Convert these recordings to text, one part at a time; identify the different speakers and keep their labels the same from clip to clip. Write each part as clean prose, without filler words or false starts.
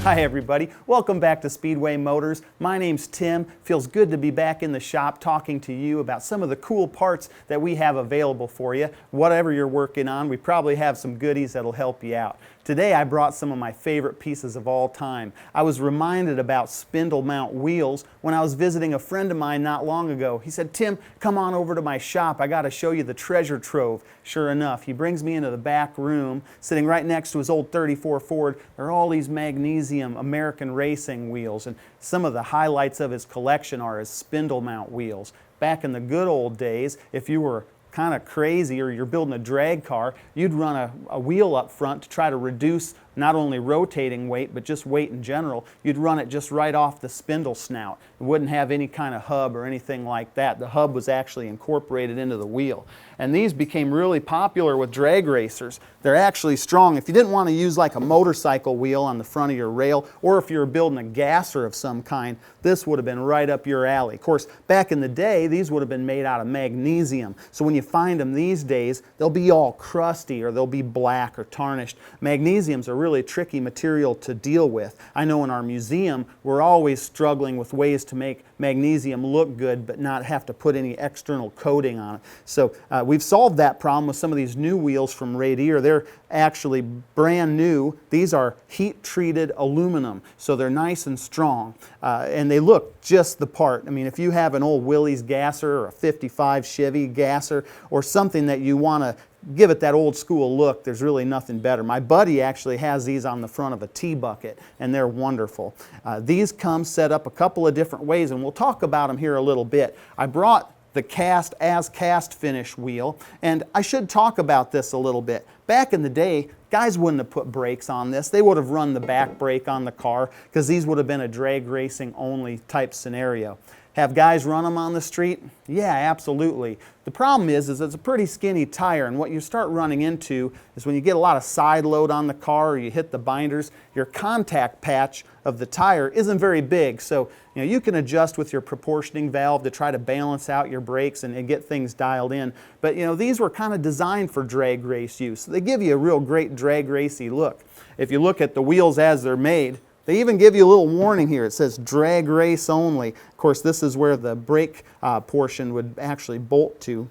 Speaker 1: Hi everybody, welcome back to Speedway Motors. My name's Tim. Feels good to be back in the shop talking to you about some of the cool parts that we have available for you. Whatever you're working on, we probably have some goodies that'll help you out. Today I brought some of my favorite pieces of all time. I was reminded about spindle mount wheels when I was visiting a friend of mine not long ago. He said, "Tim, come on over to my shop. I got to show you the treasure trove." Sure enough, he brings me into the back room, sitting right next to his old 34 Ford. There are all these magnesium American racing wheels, and some of the highlights of his collection are his spindle mount wheels. Back in the good old days, if you were kind of crazy or you're building a drag car, you'd run a wheel up front to try to reduce not only rotating weight, but just weight in general. You'd run it just right off the spindle snout. It wouldn't have any kind of hub or anything like that. The hub was actually incorporated into the wheel. And these became really popular with drag racers. They're actually strong. If you didn't want to use like a motorcycle wheel on the front of your rail, or if you were building a gasser of some kind, this would have been right up your alley. Of course, back in the day, these would have been made out of magnesium. So when you find them these days, they'll be all crusty or they'll be black or tarnished. Magnesium's a really tricky material to deal with. I know in our museum, we're always struggling with ways to make magnesium look good but not have to put any external coating on it. So we've solved that problem with some of these new wheels from Radier. They're actually brand new. These are heat-treated aluminum, so they're nice and strong, and they look just the part. I mean, if you have an old Willys gasser or a 55 Chevy gasser or something that you want to give it that old school look, there's really nothing better. My buddy actually has these on the front of a tea bucket, and they're wonderful. These come set up a couple of different ways, and we'll talk about them here a little bit. I brought the cast finish wheel, and I should talk about this a little bit. Back in the day, guys wouldn't have put brakes on this. They would have run the back brake on the car because these would have been a drag racing only type scenario. Have guys run them on the street? Yeah, absolutely. The problem is it's a pretty skinny tire, and what you start running into is when you get a lot of side load on the car or you hit the binders, your contact patch of the tire isn't very big. So you can adjust with your proportioning valve to try to balance out your brakes and get things dialed in. But these were kind of designed for drag race use. They give you a real great drag racy look. If you look at the wheels as they're made, they even give you a little warning here. It says drag race only. Of course, this is where the brake portion would actually bolt to.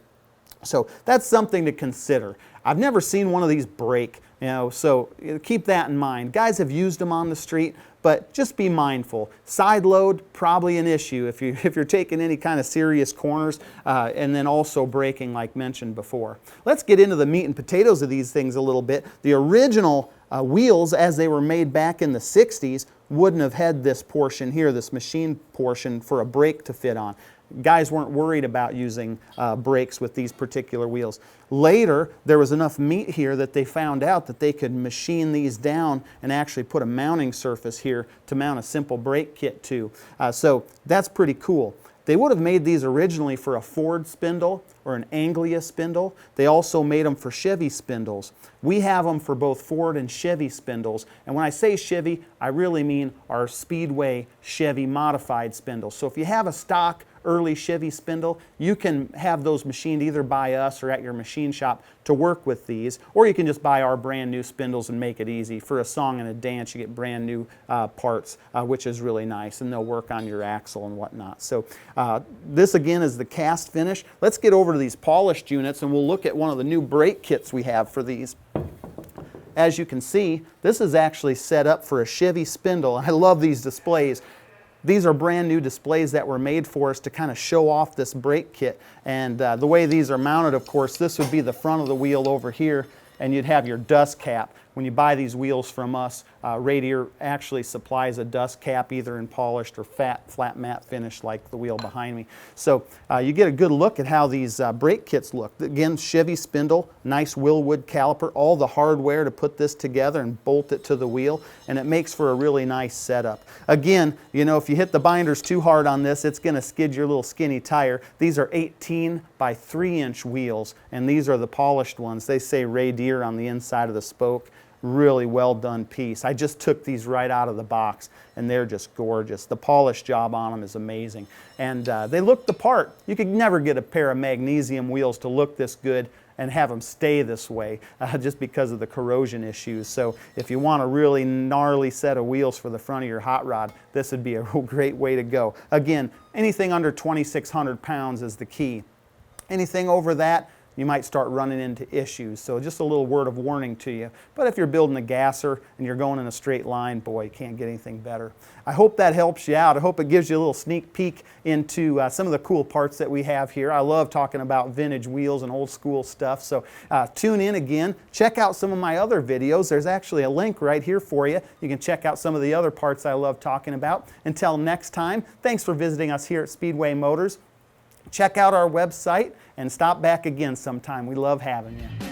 Speaker 1: So that's something to consider. I've never seen one of these break, so keep that in mind. Guys have used them on the street, but just be mindful. Side load, probably an issue if you're taking any kind of serious corners, and then also braking like mentioned before. Let's get into the meat and potatoes of these things a little bit. The original wheels, as they were made back in the 60s, wouldn't have had this portion here, this machine portion, for a brake to fit on. Guys weren't worried about using brakes with these particular wheels. Later, there was enough meat here that they found out that they could machine these down and actually put a mounting surface here to mount a simple brake kit to. So that's pretty cool. They would have made these originally for a Ford spindle or an Anglia spindle. They also made them for Chevy spindles. We have them for both Ford and Chevy spindles. And when I say Chevy, I really mean our Speedway Chevy modified spindles. So if you have a stock early Chevy spindle, you can have those machined either by us or at your machine shop to work with these, or you can just buy our brand new spindles and make it easy. For a song and a dance, you get brand new parts, which is really nice, and they'll work on your axle and whatnot. So this again is the cast finish. Let's get over to these polished units and we'll look at one of the new brake kits we have for these. As you can see, this is actually set up for a Chevy spindle. I love these displays. These are brand new displays that were made for us to kind of show off this brake kit. And the way these are mounted, of course, this would be the front of the wheel over here, and you'd have your dust cap. When you buy these wheels from us, Radier actually supplies a dust cap either in polished or flat matte finish like the wheel behind me. So you get a good look at how these brake kits look. Again, Chevy spindle, nice Willwood caliper, all the hardware to put this together and bolt it to the wheel, and it makes for a really nice setup. Again, if you hit the binders too hard on this, it's going to skid your little skinny tire. These are 18 by 3-inch wheels, and these are the polished ones. They say Radier on the inside of the spoke. Really well done piece. I just took these right out of the box and they're just gorgeous. The polish job on them is amazing, and they look the part. You could never get a pair of magnesium wheels to look this good and have them stay this way just because of the corrosion issues. So if you want a really gnarly set of wheels for the front of your hot rod, this would be a great way to go. Again, anything under 2,600 pounds is the key. Anything over that, you might start running into issues. So just a little word of warning to you. But if you're building a gasser and you're going in a straight line, boy, you can't get anything better. I hope that helps you out. I hope it gives you a little sneak peek into some of the cool parts that we have here. I love talking about vintage wheels and old school stuff. So tune in again. Check out some of my other videos. There's actually a link right here for you. You can check out some of the other parts I love talking about. Until next time, thanks for visiting us here at Speedway Motors. Check out our website and stop back again sometime. We love having you.